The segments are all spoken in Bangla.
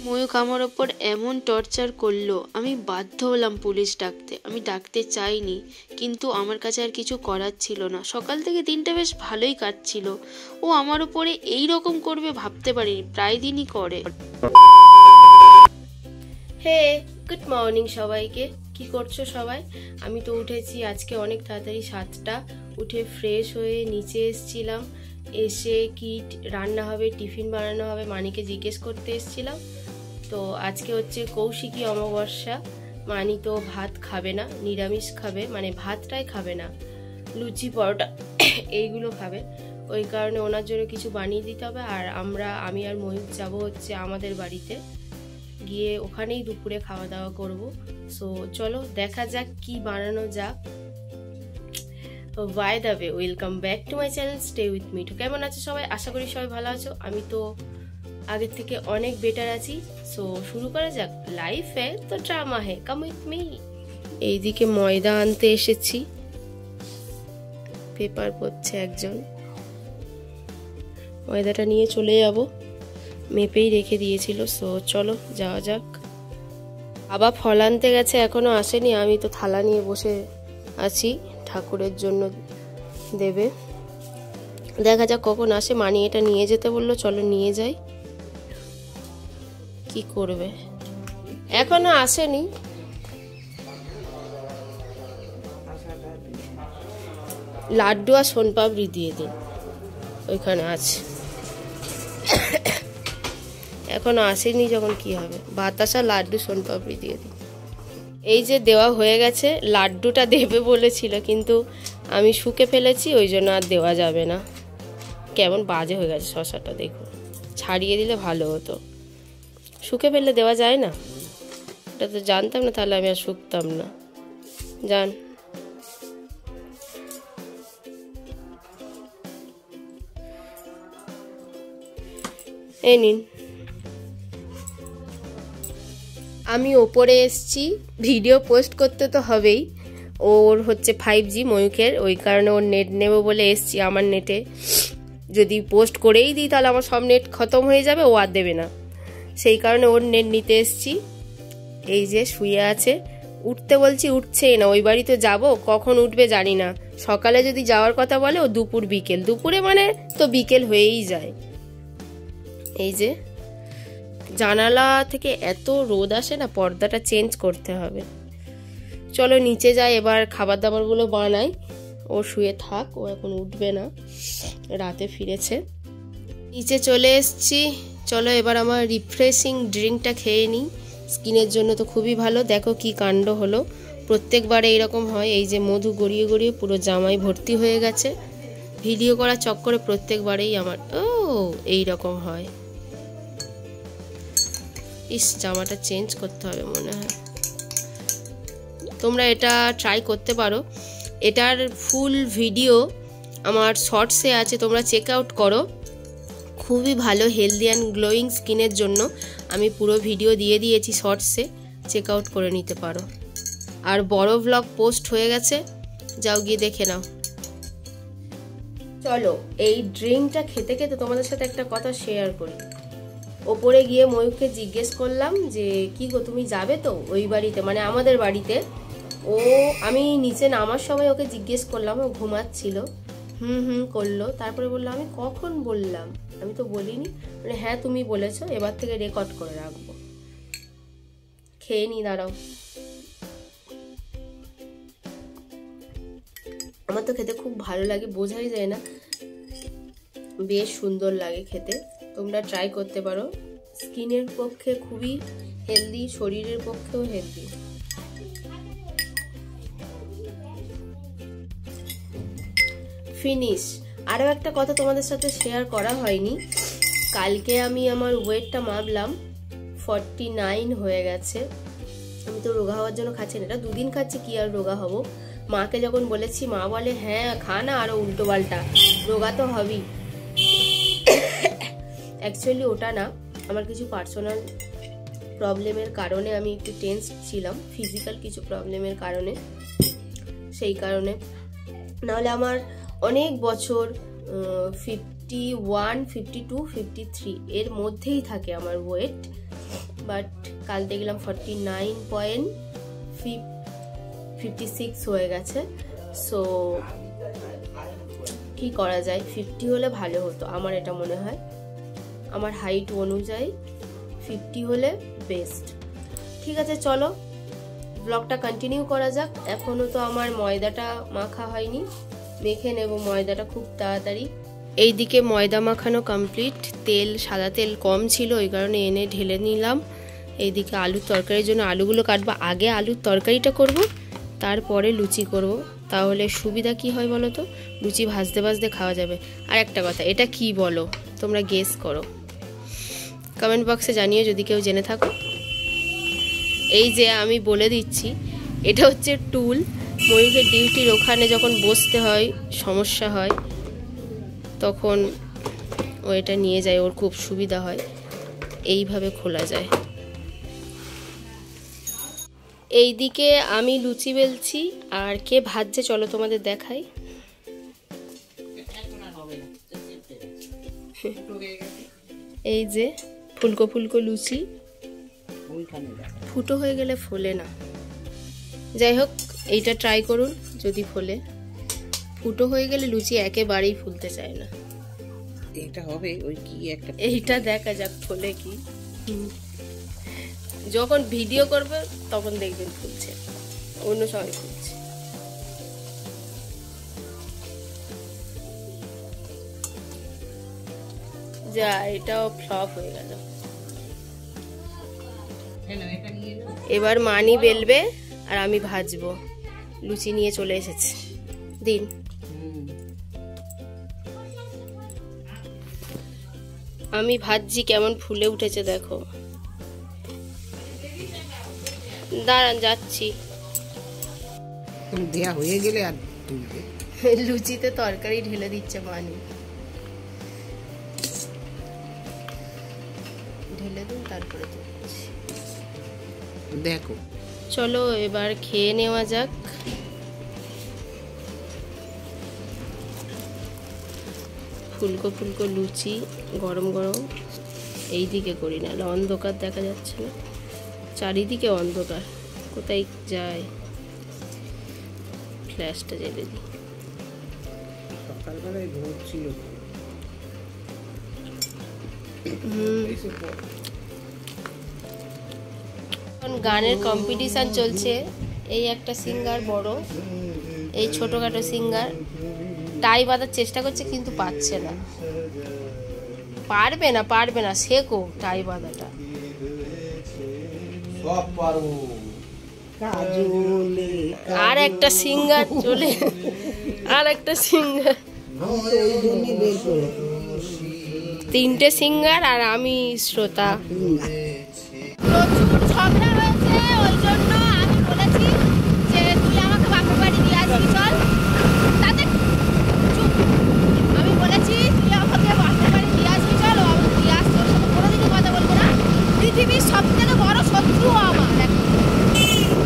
ময়ূক আমার ওপর এমন টর্চার করলো, আমি বাধ্য হলাম পুলিশ ডাকতে। আমি ডাকতে চাইনি, কিন্তু আমার কাছে আর কিছু করার ছিল না। সকাল থেকে দিনটা বেশ ভালোই কাটছিল, ও আমার ওপরে এই রকম করবে ভাবতে পারিনি, প্রায় দিনই করে। হে, গুড মর্নিং সবাইকে। কি করছো সবাই? আমি তো উঠেছি আজকে অনেক তাড়াতাড়ি 7টা। উঠে ফ্রেশ হয়ে নিচে এসছিলাম, এসে কি রান্না হবে, টিফিন বানানো হবে মানিকে জিজ্ঞেস করতে এসছিলাম। তো আজকে হচ্ছে কৌশিকী অমাবস্যা। মানি তো ভাত খাবে না, নিরামিষ খাবে, মানে ভাতটাই খাবে না, লুচি পরোটা এইগুলো খাবে। ওই কারণে ওনার জন্য কিছু বানিয়ে দিতে হবে। আর আমি আর ময়ূক যাবো হচ্ছে আমাদের বাড়িতে, গিয়ে ওখানেই দুপুরে খাওয়া দাওয়া করব। সো চলো দেখা যাক কি বানানো যাক। By the way, welcome back to my channel stay with me. তো কেমন আছো সবাই? আশা করি সবাই ভালো আছো। আমি তো আগের থেকে অনেক বেটার আছি। সো শুরু করা যাক। লাইফ है तो ড্রামা है, কাম উইথ মি। এইদিকে ময়দা আনতে এসেছি, পেপার পড়ছে একজন, ময়দাটা নিয়ে চলে যাব। মেপেই রেখে দিয়েছিল। সো চলো যাওয়া যাক। বাবা ফল আনতে গেছে, এখনো আসেনি। আমি তো থালা নিয়ে বসে আছি, ঠাকুরের জন্য দেবে। দেখা যাক কখন আসে। মানি এটা নিয়ে যেতে বললো, চলো নিয়ে যাই। কি করবে, এখনো আসেনি। লাড্ডু আর সোনপাপড়ি দিয়ে দিন, ওইখানে আছে। এখনো আসেনি যখন কি হবে, বাতাসা লাড্ডু সোনপাপড়ি দিয়ে দিন। এই যে দেওয়া হয়ে গেছে। লাড্ডুটা দেবে বলেছিল, কিন্তু আমি শুকে ফেলেছি, ওই জন্য আর দেওয়া যাবে না। কেমন বাজে হয়ে গেছে শশাটা, দেখো। ছাড়িয়ে দিলে ভালো হতো, শুকে ফেললে দেওয়া যায় না। এটা তো জানতাম না, তাহলে আমি আর শুকতাম না। জান, এই নিন। আমি ওপরে এসছি, ভিডিও পোস্ট করতে তো হবেই। ওর হচ্ছে 5G ময়ূকের, ওই কারণে ওর নেট নেব বলে এসছি। আমার নেটে যদি পোস্ট করেই দিই তাহলে আমার সব নেট খতম হয়ে যাবে, ও আর দেবে না। সেই কারণে ওর নেট নিতে এসছি। এই যে শুয়ে আছে, উঠতে বলছি উঠছেই না। ওই বাড়ি তো যাবো, কখন উঠবে জানি না। সকালে যদি যাওয়ার কথা বলে, ও দুপুর বিকেল, দুপুরে মানে তো বিকেল হয়েই যায়। এই যে জানালা থেকে এত রোদ আসে না, পর্দাটা চেঞ্জ করতে হবে। চলো নিচে যাই, এবার খাবার দাবারগুলো বানাই। ও শুয়ে থাক, ও এখন উঠবে না, রাতে ফিরেছে। নিচে চলে এসছি। চলো এবার আমার রিফ্রেশিং ড্রিঙ্কটা খেয়ে নিই, স্কিনের জন্য তো খুবই ভালো। দেখো কি কাণ্ড হলো, প্রত্যেকবারে এইরকম হয়। এই যে মধু গড়িয়ে গড়িয়ে পুরো জামায় ভর্তি হয়ে গেছে। ভিডিও করার চক্করে প্রত্যেকবারেই আমার এইরকম হয়। ইস, জামাটা চেঞ্জ করতে হবে মনে হয়। তোমরা এটা ট্রাই করতে পারো। এটার ফুল ভিডিও আমার শর্টসে আছে, তোমরা চেক আউট করো। খুবই ভালো হেলদি অ্যান্ড গ্লোয়িং স্কিনের জন্য। আমি পুরো ভিডিও দিয়ে দিয়েছি শর্টসে, চেক আউট করে নিতে পারো। আর বড় ভ্লগ পোস্ট হয়ে গেছে, যাও গিয়ে দেখে নাও। চলো এই ড্রিঙ্কটা খেতে খেতে তোমাদের সাথে একটা কথা শেয়ার করি। ওপরে গিয়ে ময়ূককে জিজ্ঞেস করলাম যে কি গো, তুমি যাবে তো ওই বাড়িতে, মানে আমাদের বাড়িতে? আমি নিচে নামার সময় ওকে জিজ্ঞেস করলাম, ও ঘুমাচ্ছিল। করলো। তারপরে বললো আমি কখন বললাম, আমি তো বলিনি। মানে হ্যাঁ তুমি বলেছো, এবার থেকে রেকর্ড করে রাখবো। খেয়ে নি, দাঁড়াও। আমার তো খেতে খুব ভালো লাগে, বোঝাই যায় না, বেশ সুন্দর লাগে খেতে। তোমরা ট্রাই করতে পারো, স্কিনের পক্ষে খুবই হেলদি, শরীরের পক্ষেও হেলদি। ফিনিশ। আরও একটা কথা তোমাদের সাথে শেয়ার করা হয়নি, কালকে আমি আমার ওয়েটটা মাপলাম, 49 হয়ে গেছে। আমি তো রোগা হওয়ার জন্য খাচ্ছি না, এটা 2 দিন খাচ্ছি, কি আর রোগা হব। মাকে যখন বলেছি, মা বলে হ্যাঁ খা না, আরো উল্টো পাল্টা, রোগা তো হবেই। অ্যাকচুয়ালি ওটা না, আমার কিছু পার্সোনাল প্রবলেমের কারণে আমি একটু টেন্স ছিলাম, ফিজিক্যাল কিছু প্রবলেমের কারণে, সেই কারণে। নাহলে আমার অনেক বছর 51, 52, 53 এর মধ্যেই থাকে আমার ওয়েট। বাট কাল দেখলাম 49.56 হয়ে গেছে। সো কি করা যায়, 50 হলে ভালো হতো, আমার এটা মনে হয়। আমার হাইট অনুযায়ী 50 হলে বেস্ট। ঠিক আছে, চলো ব্লগটা কন্টিনিউ করা যাক। এখনো তো আমার ময়দাটা মাখা হয়নি, মেখে নেব ময়দাটা খুব তাড়াতাড়ি। এইদিকে ময়দা মাখানো কমপ্লিট, তেল সাদা তেল কম ছিল ওই কারণে এনে ঢেলে নিলাম। এইদিকে আলুর তরকারির জন্য আলুগুলো কাটবো, আগে আলুর তরকারিটা করব, তারপরে লুচি করব, তাহলে সুবিধা কি হয় বলো তো, লুচি ভাজতে ভাজতে খাওয়া যাবে। আর একটা কথা, এটা কি বলো তোমরা গেস করো, কমেন্ট বক্সে জানিও যদি কেউ জেনে থাকো। এই যে আমি বলে দিচ্ছি, এটা হচ্ছে টুল। ময়ূরের ডিউটির ওখানে যখন বসতে হয়, সমস্যা হয়, তখন ও এটা নিয়ে যায়, ওর খুব সুবিধা হয়, এইভাবে খোলা যায়। এইদিকে আমি লুচি বেলছি, আর কে ভাজছে চলো তোমাদের দেখাই। এই যে ফুলকো ফুলকো লুচি, ফুটো হয়ে গেলে ফোলে না। যাই হোক, এইটা ট্রাই করুন, যদি ফোলে। ফুটো হয়ে গেলে লুচি একেবারেই ফুলতে চায় না। এটা হবে ওই কি একটা, এইটা দেখা যাক ফোলে কি। যখন ভিডিও করবে তখন দেখবেন ফুলছে, অন্য সময় ফুলছে। যা, এটাও ফ্লপ হয়ে গেল। এবার মানি বেলবে আর আমি ভাজবো। লুচি নিয়ে চলে এসেছে, দিন। আমি ভাজছি, কেমন ফুলে উঠেছে দেখো। দাঁড়ান, যাচ্ছি। দেয়া হয়ে গেলে আর তুলবে। লুচিতে তরকারি ঢেলে দিচ্ছে মানি, ঢেলে দিন তারপরে তুলছি। দেখো, চলো এবার খেয়ে নেওয়া যাক। ফুলকো ফুলকো লুচি গরম গরম। এই দিকে করি না, অন্ধকার দেখা যাচ্ছে না, চারিদিকে অন্ধকার, কোথায় যায়। ফ্ল্যাশটা জ্বেলে দিই। সকালবেলায় ভোর ছিল। এখন গানের কম্পিটিশন চলছে। এই একটা সিঙ্গার বড়, এই ছোটখাটো সিঙ্গার টাই বাঁধার চেষ্টা করছে কিন্তু পাচ্ছে না। পারবে না, শেখো টাই বাঁধাটা। আর একটা সিঙ্গার চলে, আর একটা সিঙ্গার, তিনটে সিঙ্গার আর আমি শ্রোতা। প্রচুর ঝগড়া হয়েছে, ওই জন্য আমি বলেছি যে তুই আমাকে বাপের বাড়ি দিয়ে আসবি চল। তাতে চুপ, আমি বলেছি তুই আমাকে বাপের বাড়ি দিয়ে আসবি চল, ও আমাকে দিয়ে আসছে, ওর সাথে কোনোদিনই কথা বলবো না। পৃথিবীর সব থেকে বড় শত্রু আমার।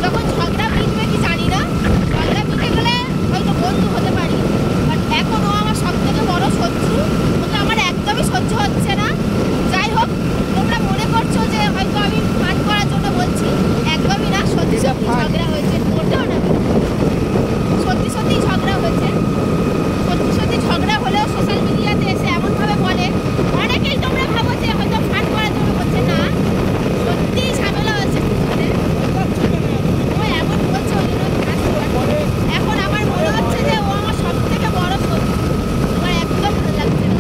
যখন ঝগড়া মিটবে কি জানি না, ঝগড়া মিটে গেলে হয়তো বন্ধু হতে পারি, বাট এখন ও আমার সব থেকে বড় শত্রু। ওকে আমার একদমই সহ্য হচ্ছে না। যাই হোক, তোমরা মনে করছো যে হয়তো আমি ফান করার জন্য বলছি, একদমই না। সত্যি সত্যি ঝগড়া হয়েছে, ওটাও না, সত্যি সত্যি ঝগড়া হয়েছে। সত্যি সত্যি ঝগড়া হলেও সোশ্যাল মিডিয়াতে এসে এমনভাবে বলে, অনেকেই তোমরা ভাবো যে হয়তো ফান করার জন্য বলছে, না সত্যিই ঝামেলা হয়েছে। ও এমন বলছে, এখন আমার মনে হচ্ছে যে ও আমার সব থেকে বড় শত্রু। আমার একদম ভালো লাগছে না।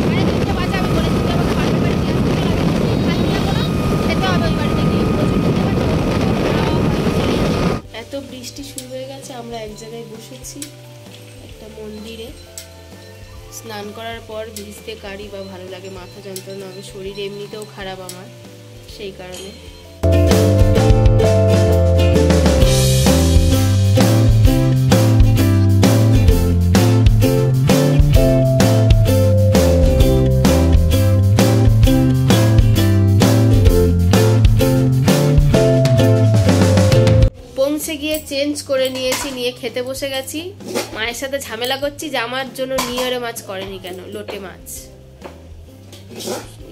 মানে দুটো বাজে আমি বলেছি যে আমাকে বাপের বাড়ি দিয়ে আসতে হবে, খাচ্ছি না কোনো, খেতে হবে ওই বাড়িতে গিয়ে। এত বৃষ্টি শুরু হয়ে গেছে, আমরা এক জায়গায় বসেছি একটা মন্দিরে। স্নান করার পর ভিজতে কারি বা ভালো লাগে, মাথা যন্ত্রণা হবে, শরীর এমনিতেও খারাপ আমার, সেই কারণে। পৌঁছে গিয়ে চেঞ্জ করে নিয়েছি, নিয়ে খেতে বসে গেছি। মায়ের সাথে ঝামেলা করছি যে আমার জন্য নিয়রে মাছ করেনি কেন, লোটে মাছ।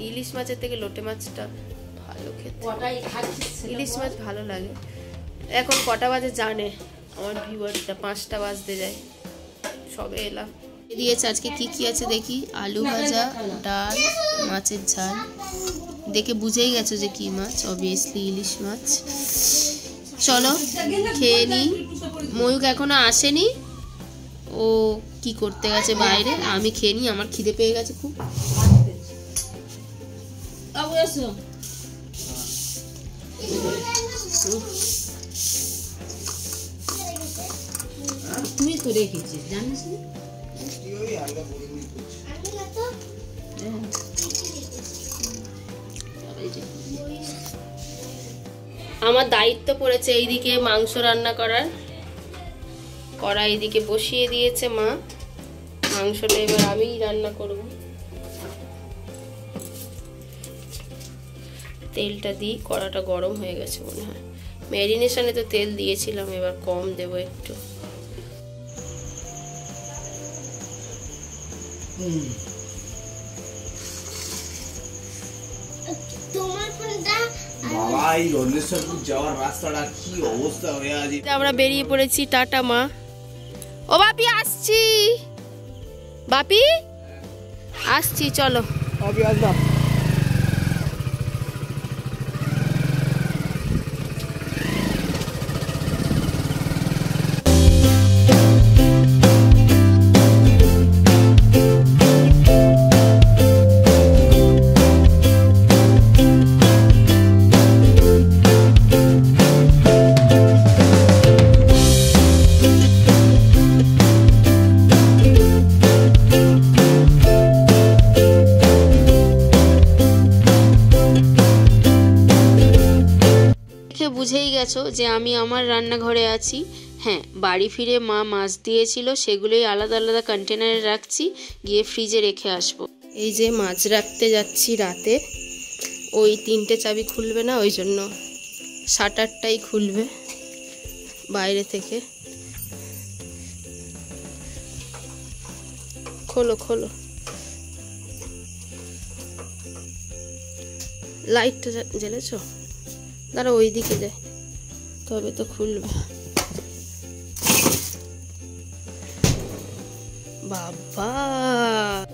ইলিশ মাছের থেকে লোটে মাছটা ভালো খেতে, ইলিশ মাছ ভালো লাগে। এখন কটা বাজে জানে আমার ভিউয়ারটা, 5টা বাজতে যায়, সবে এলাম। দিয়েছে আজকে কি কি আছে দেখি, আলু ভাজা, ডাল, মাছের ঝাল। দেখে বুঝেই গেছো যে কি মাছ, অবভিয়াসলি ইলিশ মাছ। চলো খেয়ে নিই। ময়ূক এখনো আসেনি, ও কি করতে গেছে বাইরে। আমি খেয়ে নিই, আমার খিদে পেয়ে গেছে খুব। তুই তো রেখেছিস জানিস না? আমার দায়িত্ব পড়েছে এইদিকে মাংস রান্না করার। কড়াই এইদিকে বসিয়ে দিয়েছে মা, মাংসটা এবার আমিই রান্না করব। তেলটা দিই, কড়াটা গরম হয়ে গেছে মনে হয়। ম্যারিনেশনে তো তেল দিয়েছিলাম, এবার কম দেব একটু। আমরা বেরিয়ে পড়েছি, টাটা মা। ও বাপি আসছি, বাপি আসছি, চলো। বুঝেই গেছো যে আমি আমার রান্নাঘরে আছি। হ্যাঁ, বাড়ি ফিরে মা মাছ দিয়েছিল, সেগুলোই আলাদা আলাদা কন্টেনারে রাখছি, গিয়ে ফ্রিজে রেখে আসবো। এই যে মাছ রাখতে যাচ্ছি রাতে, ওই 3টে চাবি খুলবে না, ওই জন্য শাটারটাই খুলবে বাইরে থেকে। খোলো খোলো, লাইটটা জ্বেলেছো? দাঁড়া, ওই দিকে যায়, তবে তো খুলবে। বাবা,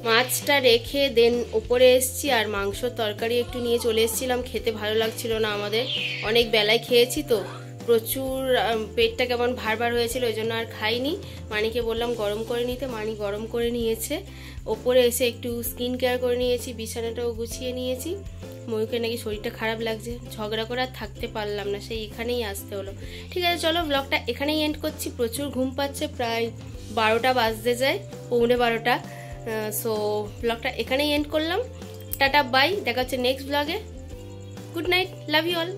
মাছটা রেখে দেন উপরে এসছি, আর মাংস তরকারি একটু নিয়ে চলে এসেছিলাম। খেতে ভালো লাগছিল না আমাদের, অনেক বেলায় খেয়েছি তো, প্রচুর পেটটা কেমন ভার ভার হয়েছিল, ওই জন্য আর খাইনি। মানিকে বললাম গরম করে নিতে, মানি গরম করে নিয়েছে। ওপরে এসে একটু স্কিন কেয়ার করে নিয়েছি, বিছানাটাও গুছিয়ে নিয়েছি। ময়ূকের নাকি শরীরটা খারাপ লাগছে, ঝগড়া করে আর থাকতে পারলাম না, সেই এখানেই আসতে হলো। ঠিক আছে, চলো ব্লগটা এখানেই এন্ড করছি। প্রচুর ঘুম পাচ্ছে, প্রায় 12টা বাজতে যায়, 11:15। সো ব্লগটা এখানেই এন্ড করলাম। টাটা বাই, দেখা হচ্ছে নেক্সট ব্লগে। Good night, love you all.